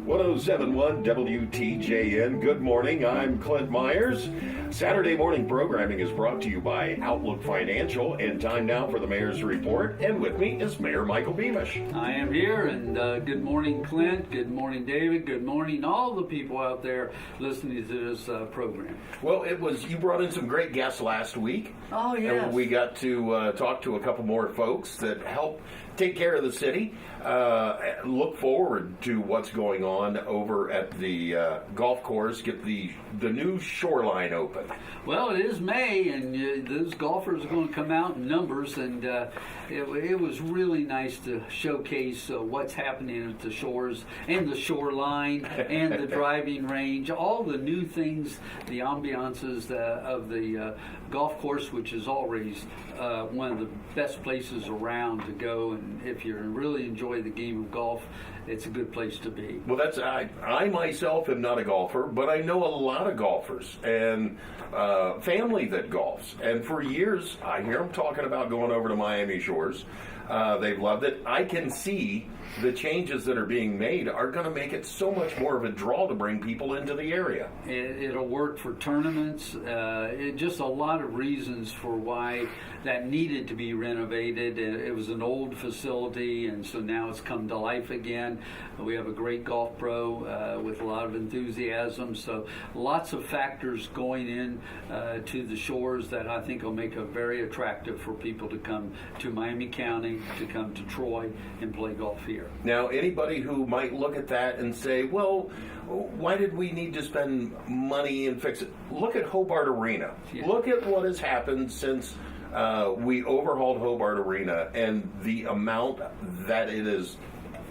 1071 WTJN. Good morning. I'm Clint Myers. Saturday morning programming is brought to you by Outlook Financial. And time now for the Mayor's Report. And with me is Mayor Michael Beamish. I am here, and good morning, Clint. Good morning, David. Good morning, all the people out there listening to this program. Well, you brought in some great guests last week. Oh, yes. And we got to talk to a couple more folks that help take care of the city. Look forward to what's going on over at the golf course. Get the new shoreline open. Well, it is May, and those golfers are going to come out in numbers, and it was really nice to showcase what's happening at the shores and the shoreline and the driving range, all the new things, the ambiances of the golf course, which is always one of the best places around to go, and if you really enjoy the game of golf, it's a good place to be. Well, I myself am not a golfer, but I know a lot of golfers and family that golfs. And for years, I hear them talking about going over to Miami Shores. They've loved it. I can see the changes that are being made are going to make it so much more of a draw to bring people into the area. It'll work for tournaments. Just a lot of reasons for why that needed to be renovated. It was an old facility, and so now it's come to life again. We have a great golf pro with a lot of enthusiasm. So lots of factors going in to the shores that I think will make it very attractive for people to come to Miami County, to come to Troy and play golf here. Now, anybody who might look at that and say, well, why did we need to spend money and fix it? Look at Hobart Arena. Yeah. Look at what has happened since we overhauled Hobart Arena and the amount that it has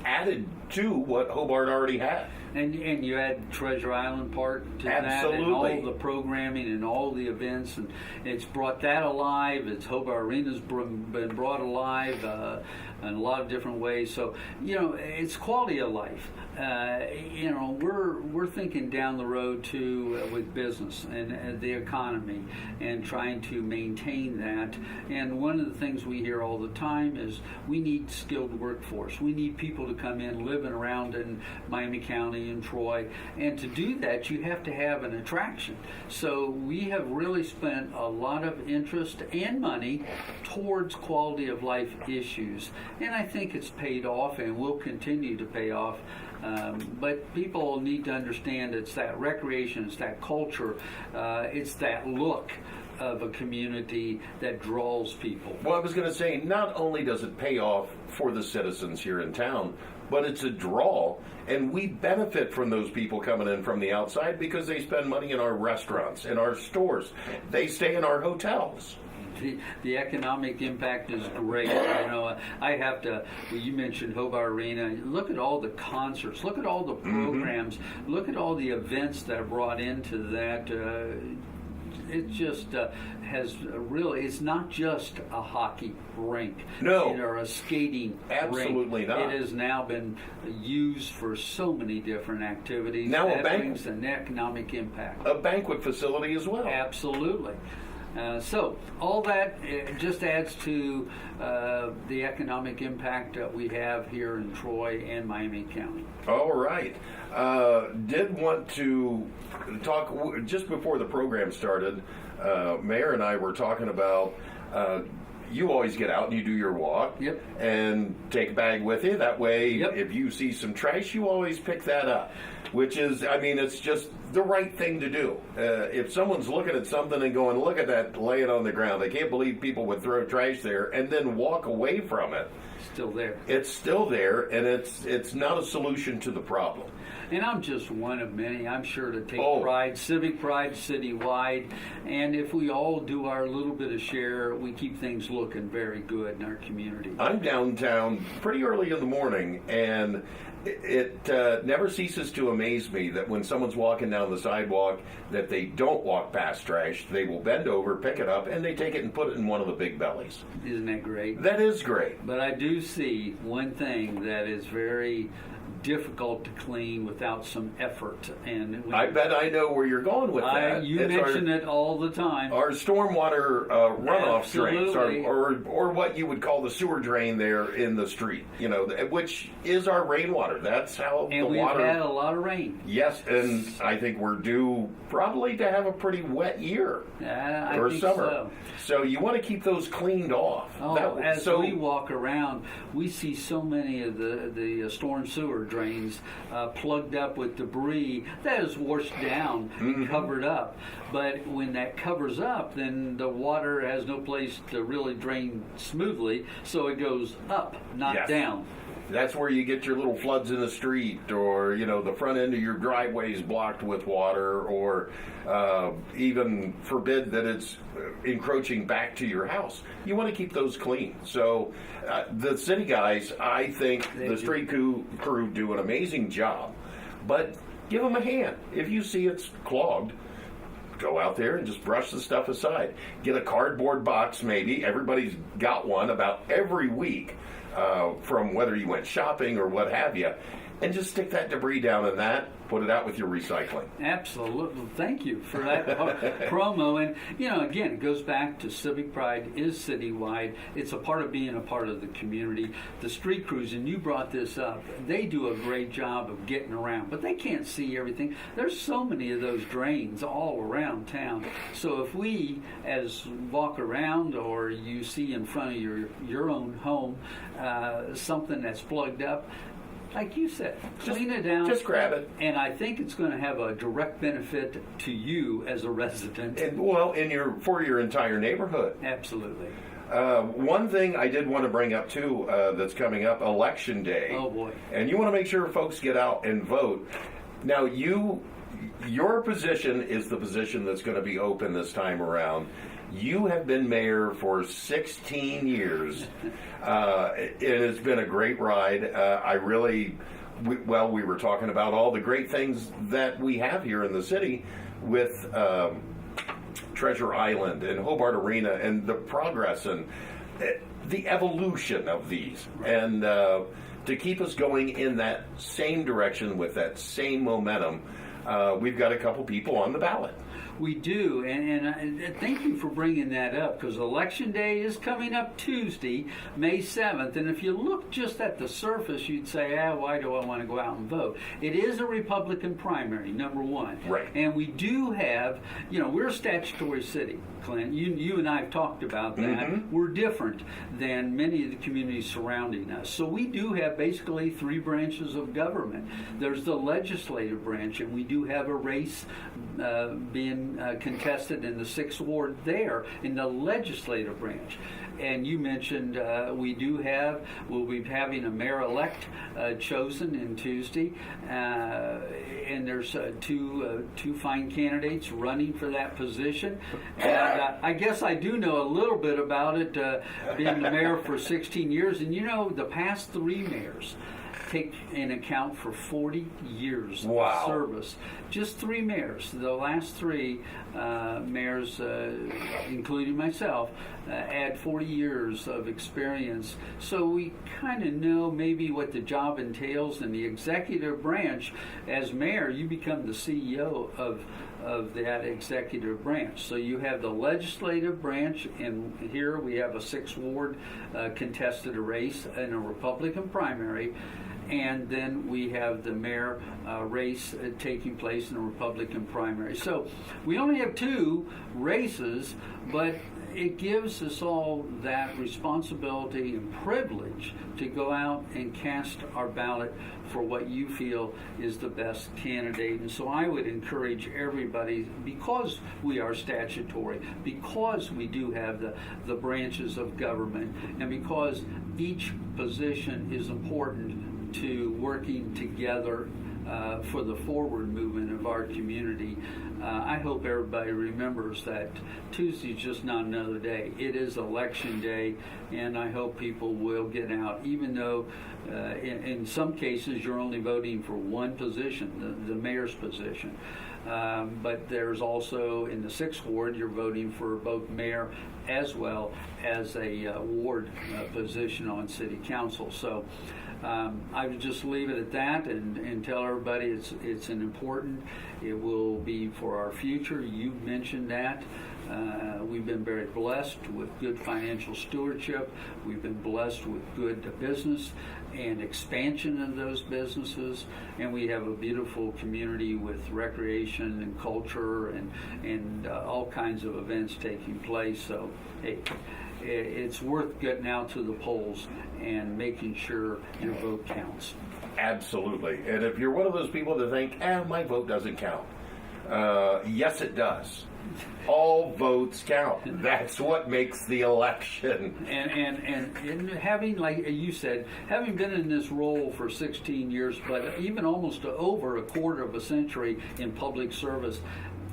added to what Hobart already had. And you add Treasure Island Park to Absolutely. that, and all the programming and all the events, and it's brought that alive. Hobart Arena's been brought alive in a lot of different ways. So, it's quality of life. We're thinking down the road too with business and the economy and trying to maintain that. And one of the things we hear all the time is we need skilled workforce. We need people to come in, living around in Miami County and Troy. And to do that, you have to have an attraction. So we have really spent a lot of interest and money towards quality of life issues. And I think it's paid off and will continue to pay off. But people need to understand it's that recreation, it's that culture, it's that look of a community that draws people. Well, I was going to say, not only does it pay off for the citizens here in town, but it's a draw, and we benefit from those people coming in from the outside because they spend money in our restaurants, in our stores. They stay in our hotels. The economic impact is great. I have to. Well, you mentioned Hobart Arena. Look at all the concerts. Look at all the programs. Mm-hmm. Look at all the events that are brought into that. It just has really. It's not just a hockey rink. No. Or a skating Absolutely rink. not. It has now been used for so many different activities. Now that brings an economic impact. A banquet facility as well. Absolutely. So all that just adds to the economic impact that we have here in Troy and Miami County. All right. Did want to talk, just before the program started, Mayor and I were talking about you always get out and you do your walk. Yep. And take a bag with you. That way, yep. If you see some trash, you always pick that up. Which is, it's just the right thing to do. If someone's looking at something and going, look at that, lay it on the ground. I can't believe people would throw trash there and then walk away from it. Still there. It's still there, and it's not a solution to the problem. And I'm just one of many. I'm sure to take pride, civic pride, citywide. And if we all do our little bit of share, we keep things looking very good in our community. I'm downtown pretty early in the morning, and it never ceases to amaze me that when someone's walking down the sidewalk, that they don't walk past trash. They will bend over, pick it up, and they take it and put it in one of the big bellies. Isn't that great? That is great. But I do see one thing that is very difficult to clean without some effort. And I bet I know where you're going with that. You It's mention it all the time. our stormwater runoff drains, Absolutely. or what you would call the sewer drain there in the street, which is our rainwater. That's how And the we've water. had a lot of rain. Yes, and I think we're due probably to have a pretty wet year I or think summer. so. You want to keep those cleaned off. As we walk around, we see so many of the storm sewer drains plugged up with debris that is washed down and covered up. But when that covers up, then the water has no place to really drain smoothly, so it goes up, not Yes. down. That's where you get your little floods in the street, or the front end of your driveway is blocked with water, or even forbid that it's encroaching back to your house. You want to keep those clean. So the city guys, I think the street crew do an amazing job, but give them a hand. If you see it's clogged, go out there and just brush the stuff aside. Get a cardboard box, maybe. Everybody's got one about every week. From whether you went shopping or what have you, and just stick that debris down in that, put it out with your recycling. Absolutely. Thank you for that promo. And, again, it goes back to civic pride is citywide. It's a part of being a part of the community. The street crews, and you brought this up, they do a great job of getting around, but they can't see everything. There's so many of those drains all around town. So if we, as walk around, or you see in front of your own home, something that's plugged up, like you said, clean it down. Just grab it. And I think it's going to have a direct benefit to you as a resident. And, for your entire neighborhood. Absolutely. One thing I did want to bring up too, that's coming up, Election Day. Oh boy. And you want to make sure folks get out and vote. Now your position is the position that's going to be open this time around. You have been mayor for 16 years. It has been a great ride. We were talking about all the great things that we have here in the city with Treasure Island and Hobart Arena and the progress and the evolution of these. Right. And to keep us going in that same direction with that same momentum, we've got a couple people on the ballot. We do, and thank you for bringing that up, because Election Day is coming up Tuesday, May 7th, and if you look just at the surface, you'd say, why do I want to go out and vote? It is a Republican primary, number one. Right. And we do have, we're a statutory city, Clint. You and I have talked about that. Mm-hmm. We're different than many of the communities surrounding us. So we do have basically three branches of government. There's the legislative branch, and we do have a race being contested in the 6th Ward there in the legislative branch. And you mentioned we'll be having a mayor-elect chosen in Tuesday, and there's two fine candidates running for that position. And I guess I do know a little bit about it, being the mayor for 16 years. And the past three mayors take in account for 40 years of service. Just three mayors. The last three mayors, including myself, add 40 years of experience. So we kind of know maybe what the job entails in the executive branch. As mayor, you become the CEO of that executive branch. So you have the legislative branch, and here we have a 6th Ward contested a race in a Republican primary. And then we have the mayor race taking place in a Republican primary. So we only have two races, but it gives us all that responsibility and privilege to go out and cast our ballot for what you feel is the best candidate. And so I would encourage everybody, because we are statutory, because we do have the branches of government, and because each position is important to working together for the forward movement of our community. I hope everybody remembers that Tuesday's just not another day. It is Election Day, and I hope people will get out, even though in some cases you're only voting for one position, the mayor's position. But there's also, in the 6th Ward, you're voting for both mayor as well as a ward position on city council. So I would just leave it at that and tell everybody it's an important. It will be for our future. You mentioned that. We've been very blessed with good financial stewardship. We've been blessed with good business and expansion of those businesses, and we have a beautiful community with recreation and culture and all kinds of events taking place. So, hey, it's worth getting out to the polls and making sure your vote counts. Absolutely. And if you're one of those people that think, my vote doesn't count, yes, it does. All votes count. That's what makes the election. And having, like you said, having been in this role for 16 years, but even almost over a quarter of a century in public service,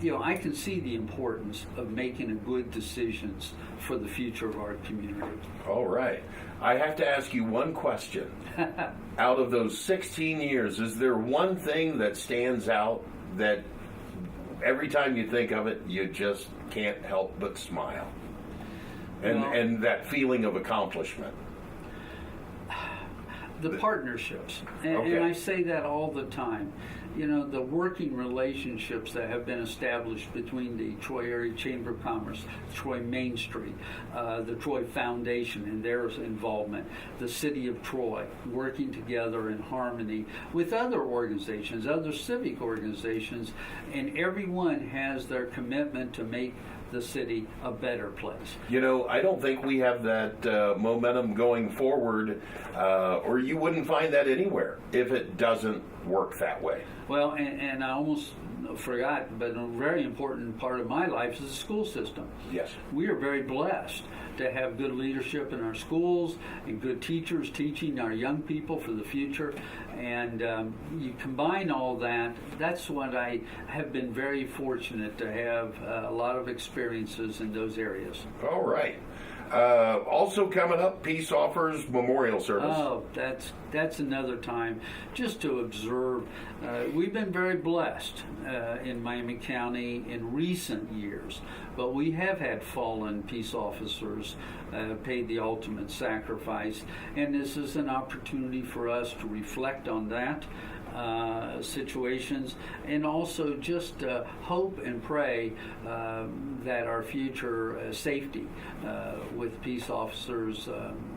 I can see the importance of making good decisions for the future of our community. All right. I have to ask you one question. Out of those 16 years, is there one thing that stands out that every time you think of it, you just can't help but smile? And that feeling of accomplishment. The partnerships. Okay. And I say that all the time. The working relationships that have been established between the Troy Area Chamber of Commerce, Troy Main Street, the Troy Foundation and their involvement, the City of Troy, working together in harmony with other organizations, other civic organizations, and everyone has their commitment to make the city a better place. I don't think we have that momentum going forward, or you wouldn't find that anywhere if it doesn't work that way. Well, and I almost forgot, but a very important part of my life is the school system. Yes. We are very blessed to have good leadership in our schools and good teachers teaching our young people for the future. And you combine all that, that's what I have been very fortunate to have a lot of experiences in those areas. All right. Also coming up, Peace Offers Memorial Service. Oh, that's another time just to observe. We've been very blessed in Miami County in recent years, but we have had fallen peace officers paid the ultimate sacrifice, and this is an opportunity for us to reflect on that. Situations, and also just hope and pray that our future safety with peace officers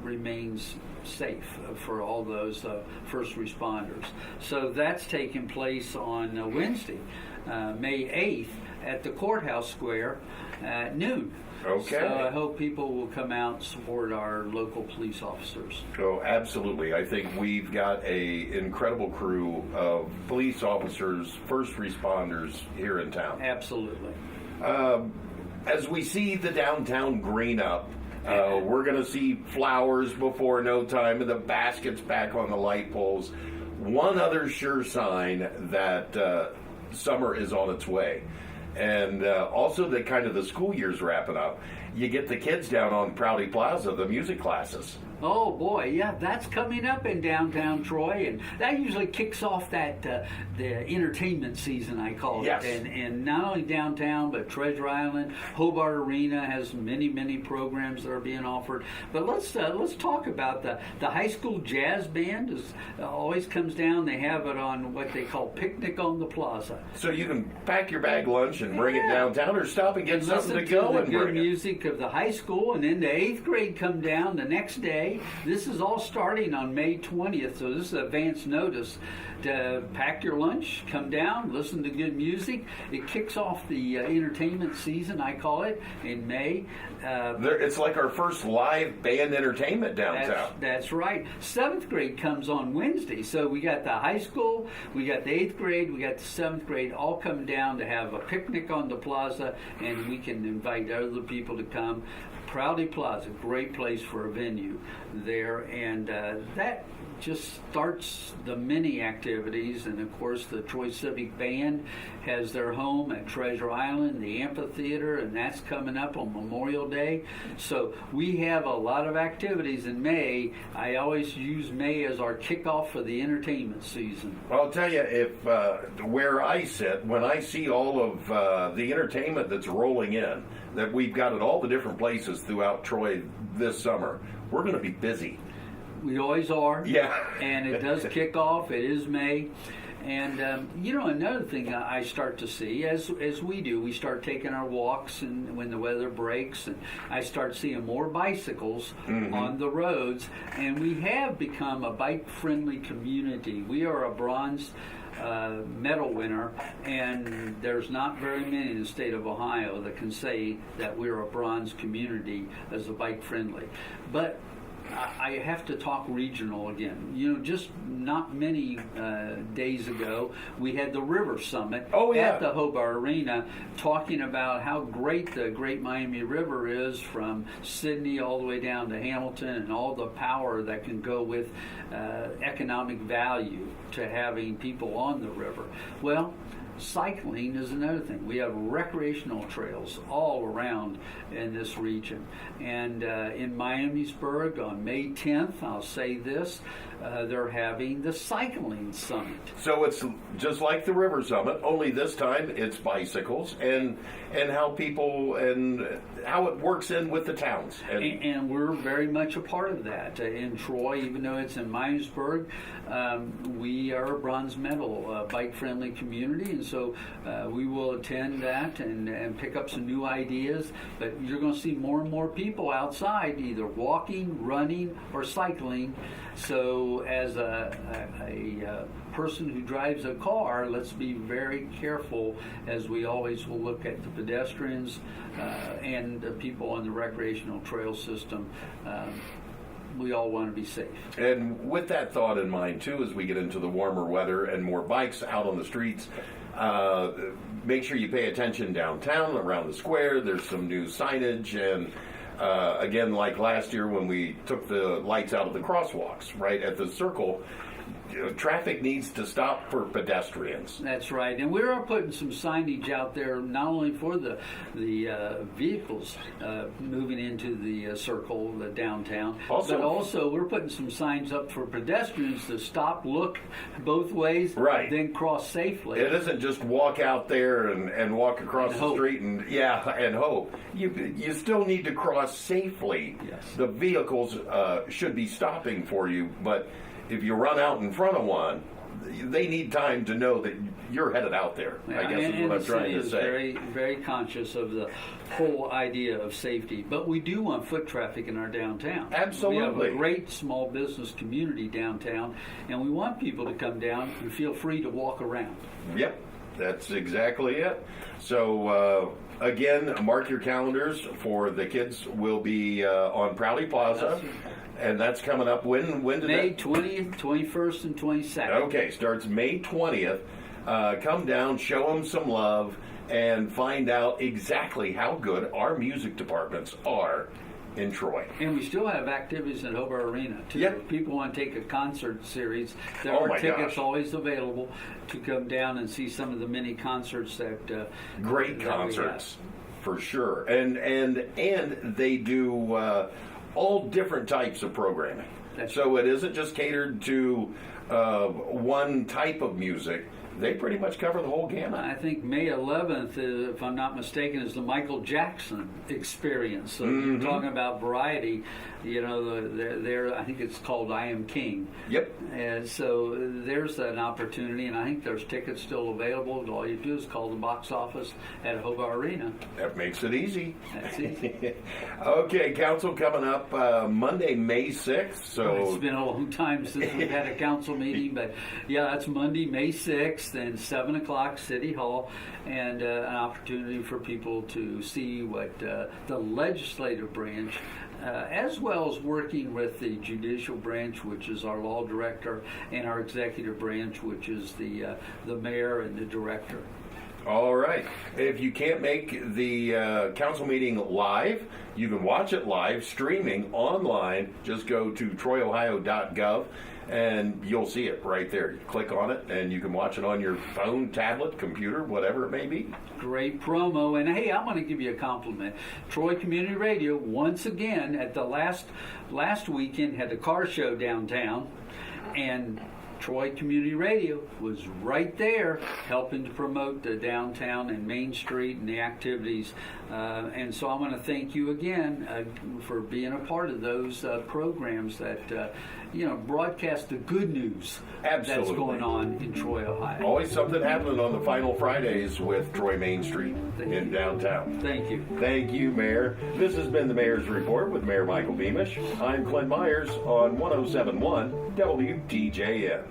remains safe for all those first responders. So that's taking place on Wednesday, May 8th at the Courthouse Square at noon. Okay. So I hope people will come out and support our local police officers. Oh, absolutely. I think we've got an incredible crew of police officers, first responders here in town. Absolutely. As we see the downtown green up, we're going to see flowers before no time and the baskets back on the light poles. One other sure sign that summer is on its way. And also that kind of the school year's wrapping up. You get the kids down on Prouty Plaza, the music classes. Oh boy, yeah, that's coming up in downtown Troy, and that usually kicks off that the entertainment season, I call Yes. it. And not only downtown, but Treasure Island, Hobart Arena has many programs that are being offered. But let's talk about the high school jazz band. Is always comes down. They have it on what they call Picnic on the Plaza. So you can pack your bag lunch and bring it Yeah. downtown, or stop and get something to Listen go to and the good bring it. music of the high school, and then the 8th grade come down the next day. This is all starting on May 20th, so this is advance notice to pack your lunch, come down, listen to good music. It kicks off the entertainment season, I call it, in May. It's like our first live band entertainment downtown. That's right. 7th grade comes on Wednesday, so we got the high school, we got the 8th grade, we got the 7th grade, all come down to have a picnic on the plaza, and we can invite other people to come. Prouty Plaza, great place for a venue there, and that just starts the many activities. And of course, the Troy Civic Band has their home at Treasure Island, the amphitheater, and that's coming up on Memorial Day. So we have a lot of activities in May. I always use May as our kickoff for the entertainment season. I'll tell you, if where I sit, when I see all of the entertainment that's rolling in, that we've got at all the different places throughout Troy this summer, we're going to be busy. We always are. Yeah. And it does kick off. It is May. And another thing I start to see, as we do, we start taking our walks, and when the weather breaks, and I start seeing more bicycles on the roads, and we have become a bike-friendly community. We are a bronze medal winner, and there's not very many in the state of Ohio that can say that we're a bronze community as a bike-friendly. But I have to talk regional again. Just not many days ago, we had the River Summit at the Hobart Arena, talking about how great the Great Miami River is from Sydney all the way down to Hamilton, and all the power that can go with economic value to having people on the river. Well, cycling is another thing. We have recreational trails all around in this region. And in Miamisburg on May 10th, I'll say this, they're having the Cycling Summit. So it's just like the River Summit, only this time it's bicycles and how people and how it works in with the towns. And we're very much a part of that. In Troy, even though it's in Miamisburg, we are a bronze medal bike-friendly community, and so we will attend that and pick up some new ideas. But you're going to see more and more people outside, either walking, running, or cycling. So as a person who drives a car, let's be very careful, as we always will look at the pedestrians and the people on the recreational trail system. We all want to be safe. And with that thought in mind, too, as we get into the warmer weather and more bikes out on the streets, make sure you pay attention downtown, around the square. There's some new signage, and again, like last year when we took the lights out of the crosswalks, right at the circle, traffic needs to stop for pedestrians. That's right, and we're putting some signage out there not only for the vehicles moving into the circle, the downtown, but also we're putting some signs up for pedestrians to stop, look both ways, right, then cross safely. It isn't just walk out there and walk across the street and hope. You still need to cross safely. Yes. The vehicles should be stopping for you, but if you run out in front of one, they need time to know that you're headed out there. I guess is what I'm trying to say. Very, very conscious of the whole idea of safety, but we do want foot traffic in our downtown. Absolutely. We have a great small business community downtown, and we want people to come down and feel free to walk around. Yep, that's exactly it. So again, mark your calendars for the kids. Will be on Prouty Plaza. And that's coming up when did May that? 20th, 21st, and 22nd. Okay, starts May 20th. Come down, show them some love, and find out exactly how good our music departments are in Troy. And we still have activities at Hobart Arena, too. Yep. If people want to take a concert series, there are tickets always available to come down and see some of the many concerts that great concerts, for sure. And they do all different types of programming. So it isn't just catered to one type of music. They pretty much cover the whole gamut. I think May 11th, if I'm not mistaken, is the Michael Jackson experience. So you're talking about variety. There, I think it's called I Am King. Yep. And so there's an opportunity, and I think there's tickets still available. All you do is call the box office at Hobart Arena. That makes it easy. That's easy. Okay, council coming up Monday, May 6th. So it's been a long time since we've had a council meeting, but yeah, that's Monday, May 6th, and 7 o'clock, City Hall, and an opportunity for people to see what the legislative branch, as well as working with the judicial branch, which is our law director, and our executive branch, which is the mayor and the director. All right. If you can't make the council meeting live, you can watch it live, streaming online. Just go to troyohio.gov, and you'll see it right there. You click on it, and you can watch it on your phone, tablet, computer, whatever it may be. Great promo. And hey, I'm going to give you a compliment. Troy Community Radio, once again, at the last weekend, had a car show downtown, and Troy Community Radio was right there helping to promote the downtown and Main Street and the activities. And so I want to thank you again for being a part of those programs that, broadcast the good news that's Absolutely. going on in Troy, Ohio. Always something happening on the final Fridays with Troy Main Street in downtown. Thank you. Thank you, Mayor. This has been the Mayor's Report with Mayor Michael Beamish. I'm Clint Myers on 107.1 WTJN.